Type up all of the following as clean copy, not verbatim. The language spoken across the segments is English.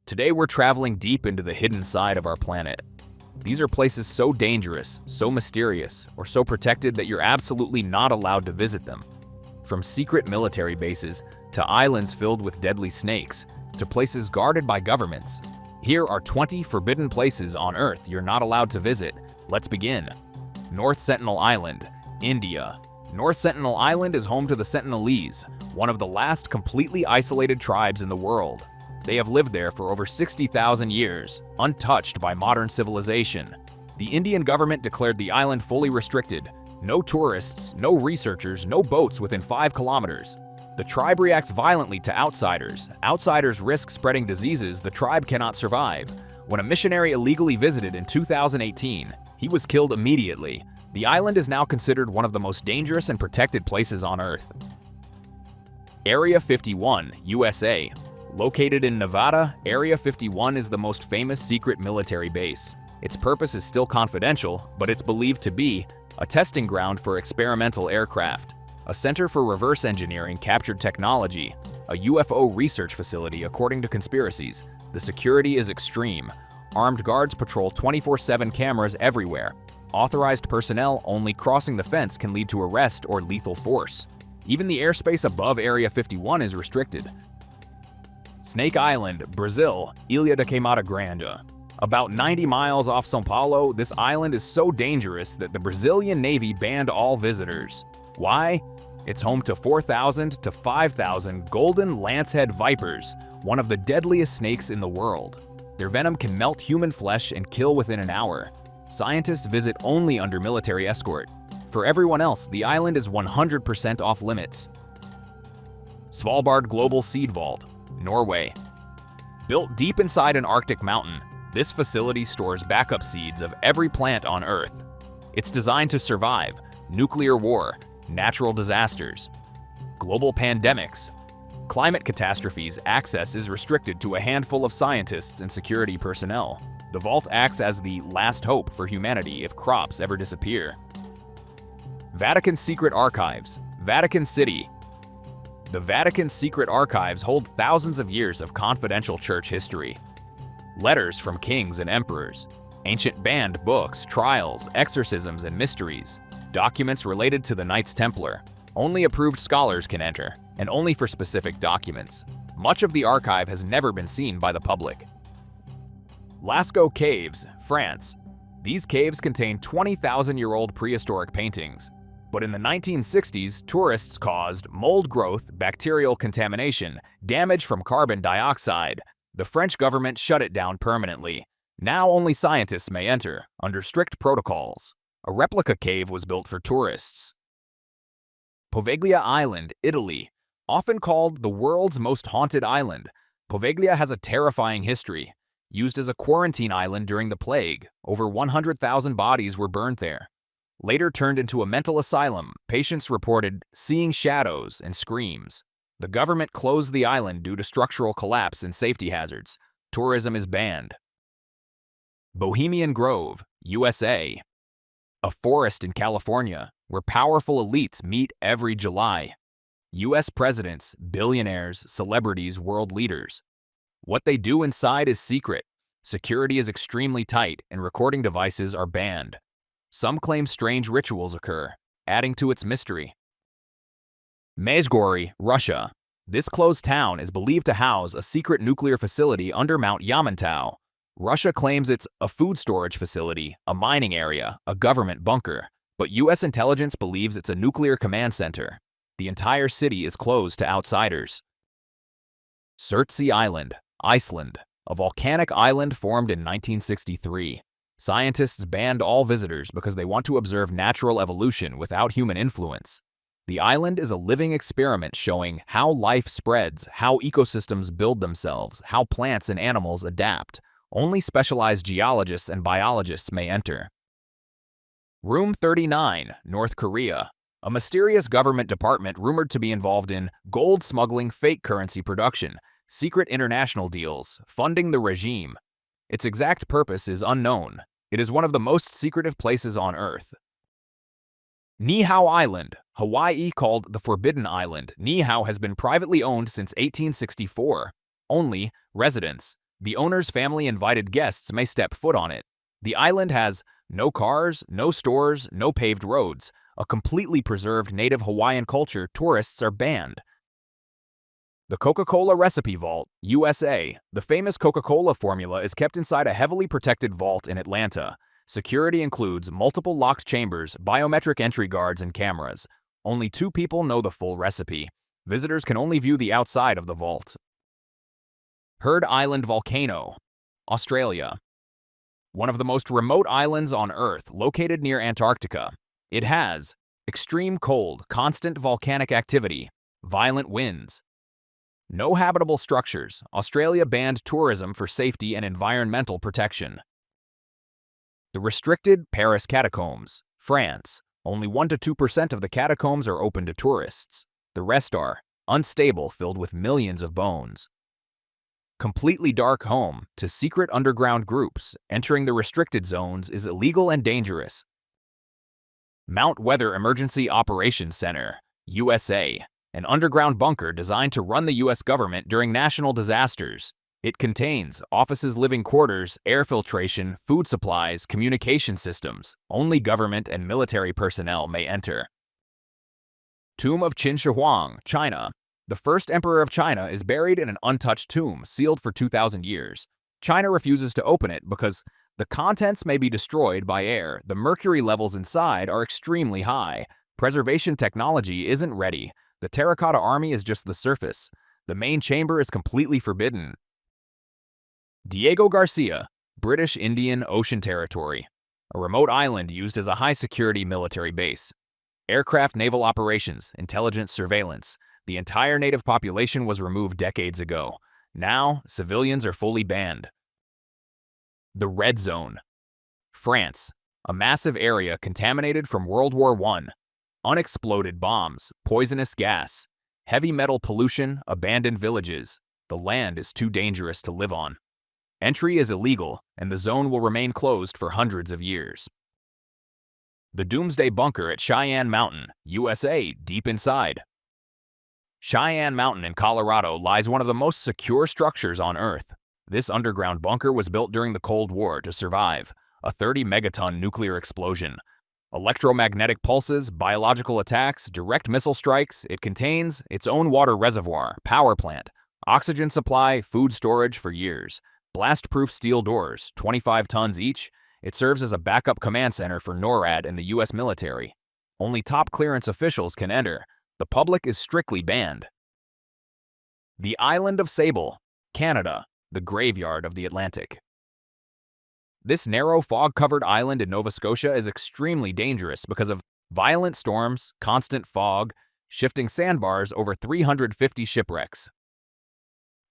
Today we're traveling deep into the hidden side of our planet. These are places so dangerous, so mysterious, or so protected that you're absolutely not allowed to visit them. From secret military bases, to islands filled with deadly snakes, to places guarded by governments. Here are 20 forbidden places on Earth you're not allowed to visit. Let's begin. North Sentinel Island, India. North Sentinel Island is home to the Sentinelese, one of the last completely isolated tribes in the world. They have lived there for over 60,000 years, untouched by modern civilization. The Indian government declared the island fully restricted. No tourists, no researchers, no boats within 5 kilometers. The tribe reacts violently to outsiders. Outsiders risk spreading diseases the tribe cannot survive. When a missionary illegally visited in 2018, he was killed immediately. The island is now considered one of the most dangerous and protected places on Earth. Area 51, USA. Located in Nevada, Area 51 is the most famous secret military base. Its purpose is still confidential, but it's believed to be a testing ground for experimental aircraft, a center for reverse engineering captured technology, a UFO research facility according to conspiracies. The security is extreme. Armed guards patrol 24/7 cameras everywhere. Authorized personnel only crossing the fence can lead to arrest or lethal force. Even the airspace above Area 51 is restricted. Snake Island, Brazil, Ilha de Queimada Grande. About 90 miles off São Paulo, this island is so dangerous that the Brazilian Navy banned all visitors. Why? It's home to 4,000 to 5,000 golden lancehead vipers, one of the deadliest snakes in the world. Their venom can melt human flesh and kill within an hour. Scientists visit only under military escort. For everyone else, the island is 100% off limits. Svalbard Global Seed Vault, Norway. Built deep inside an Arctic mountain, this facility stores backup seeds of every plant on Earth. It's designed to survive nuclear war, natural disasters, global pandemics, climate catastrophes. Access is restricted to a handful of scientists and security personnel. The vault acts as the last hope for humanity if crops ever disappear. Vatican Secret Archives, Vatican City. The Vatican's secret archives hold thousands of years of confidential church history. Letters from kings and emperors, ancient banned books, trials, exorcisms, and mysteries, documents related to the Knights Templar. Only approved scholars can enter, and only for specific documents. Much of the archive has never been seen by the public. Lascaux Caves, France. These caves contain 20,000-year-old prehistoric paintings. But in the 1960s, tourists caused mold growth, bacterial contamination, damage from carbon dioxide. The French government shut it down permanently. Now only scientists may enter, under strict protocols. A replica cave was built for tourists. Poveglia Island, Italy. Often called the world's most haunted island, Poveglia has a terrifying history. Used as a quarantine island during the plague, over 100,000 bodies were burned there. Later turned into a mental asylum, patients reported seeing shadows and screams. The government closed the island due to structural collapse and safety hazards. Tourism is banned. Bohemian Grove, USA. A forest in California where powerful elites meet every July. US presidents, billionaires, celebrities, world leaders. What they do inside is secret. Security is extremely tight and recording devices are banned. Some claim strange rituals occur, adding to its mystery. Mazgorye, Russia. This closed town is believed to house a secret nuclear facility under Mount Yamantau. Russia claims it's a food storage facility, a mining area, a government bunker, but US intelligence believes it's a nuclear command center. The entire city is closed to outsiders. Surtsey Island, Iceland. A volcanic island formed in 1963. Scientists banned all visitors because they want to observe natural evolution without human influence. The island is a living experiment showing how life spreads, how ecosystems build themselves, how plants and animals adapt. Only specialized geologists and biologists may enter. Room 39, North Korea. A mysterious government department rumored to be involved in gold smuggling, fake currency production, secret international deals, funding the regime. Its exact purpose is unknown. It is one of the most secretive places on Earth. Niihau Island, Hawaii, called the Forbidden Island. Niihau has been privately owned since 1864. Only residents, The owner's family-invited guests may step foot on it. The island has no cars, no stores, no paved roads. A completely preserved native Hawaiian culture. Tourists are banned. The Coca-Cola Recipe Vault, USA. The famous Coca-Cola formula is kept inside a heavily protected vault in Atlanta. Security includes multiple locked chambers, biometric entry guards, and cameras. Only 2 people know the full recipe. Visitors can only view the outside of the vault. Heard Island Volcano, Australia. One of the most remote islands on Earth, located near Antarctica. It has extreme cold, constant volcanic activity, violent winds. No habitable structures. Australia banned tourism for safety and environmental protection. The restricted Paris Catacombs, France. Only 1 to 2% of the catacombs are open to tourists. The rest are unstable, filled with millions of bones. Completely dark, home to secret underground groups. Entering the restricted zones is illegal and dangerous. Mount Weather Emergency Operations Center, USA. An underground bunker designed to run the U.S. government during national disasters. It contains offices, living quarters, air filtration, food supplies, communication systems. Only government and military personnel may enter. Tomb of Qin Shi Huang, China. The first emperor of China is buried in an untouched tomb, sealed for 2,000 years. China refuses to open it because the contents may be destroyed by air. The mercury levels inside are extremely high. Preservation technology isn't ready. The terracotta army is just the surface. The main chamber is completely forbidden. Diego Garcia, British Indian Ocean Territory. A remote island used as a high-security military base. Aircraft, naval operations, intelligence, surveillance. The entire native population was removed decades ago. Now, civilians are fully banned. The Red Zone, France. A massive area contaminated from World War I. Unexploded bombs, poisonous gas, heavy metal pollution, abandoned villages. The land is too dangerous to live on. Entry is illegal, and the zone will remain closed for hundreds of years. The Doomsday Bunker at Cheyenne Mountain, USA, deep inside. Cheyenne Mountain in Colorado lies one of the most secure structures on Earth. This underground bunker was built during the Cold War to survive a 30-megaton nuclear explosion. Electromagnetic pulses, biological attacks, direct missile strikes. It contains its own water reservoir, power plant, oxygen supply, food storage for years. Blast-proof steel doors, 25 tons each. It serves as a backup command center for NORAD and the U.S. military. Only top clearance officials can enter. The public is strictly banned. The Island of Sable, Canada, the graveyard of the Atlantic. This narrow, fog-covered island in Nova Scotia is extremely dangerous because of violent storms, constant fog, shifting sandbars, over 350 shipwrecks.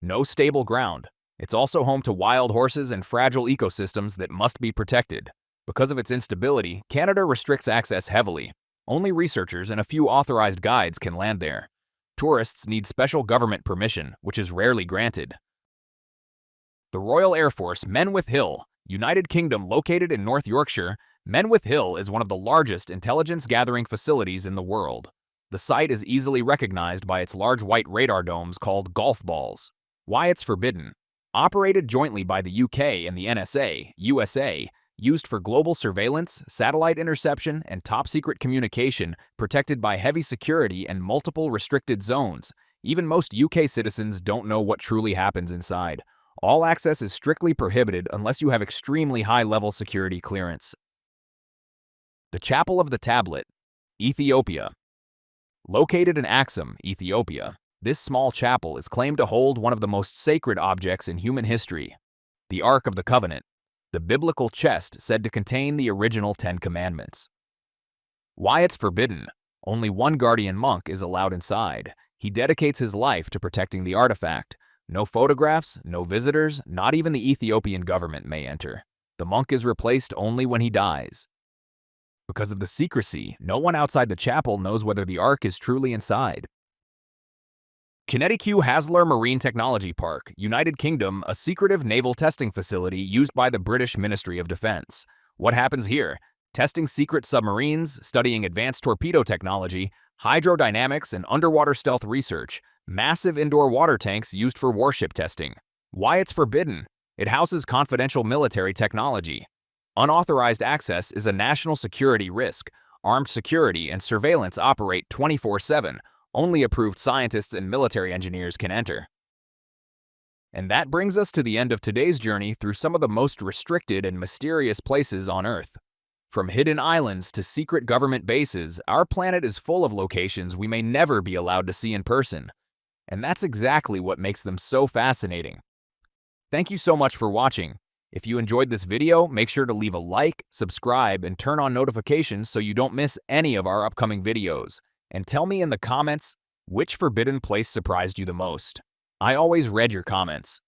No stable ground. It's also home to wild horses and fragile ecosystems that must be protected. Because of its instability, Canada restricts access heavily. Only researchers and a few authorized guides can land there. Tourists need special government permission, which is rarely granted. The Royal Air Force Menwith Hill, United Kingdom, located in North Yorkshire. Menwith Hill is one of the largest intelligence-gathering facilities in the world. The site is easily recognized by its large white radar domes called golf balls. Why it's forbidden? Operated jointly by the UK and the NSA, USA, used for global surveillance, satellite interception, and top-secret communication, protected by heavy security and multiple restricted zones. Even most UK citizens don't know what truly happens inside. All access is strictly prohibited unless you have extremely high-level security clearance. The Chapel of the Tablet, Ethiopia. Located in Axum, Ethiopia, this small chapel is claimed to hold one of the most sacred objects in human history, the Ark of the Covenant, the biblical chest said to contain the original 10 Commandments. Why it's forbidden? Only one guardian monk is allowed inside. He dedicates his life to protecting the artifact. No photographs, no visitors, not even the Ethiopian government may enter. The monk is replaced only when he dies. Because of the secrecy, no one outside the chapel knows whether the Ark is truly inside. Connecticut Haslar Marine Technology Park, United Kingdom, a secretive naval testing facility used by the British Ministry of Defense. What happens here? Testing secret submarines, studying advanced torpedo technology, hydrodynamics, and underwater stealth research. Massive indoor water tanks used for warship testing. Why it's forbidden? It houses confidential military technology. Unauthorized access is a national security risk. Armed security and surveillance operate 24/7. Only approved scientists and military engineers can enter. And that brings us to the end of today's journey through some of the most restricted and mysterious places on Earth. From hidden islands to secret government bases, our planet is full of locations we may never be allowed to see in person. And that's exactly what makes them so fascinating. Thank you so much for watching. If you enjoyed this video, make sure to leave a like, subscribe, and turn on notifications so you don't miss any of our upcoming videos. And tell me in the comments which forbidden place surprised you the most. I always read your comments.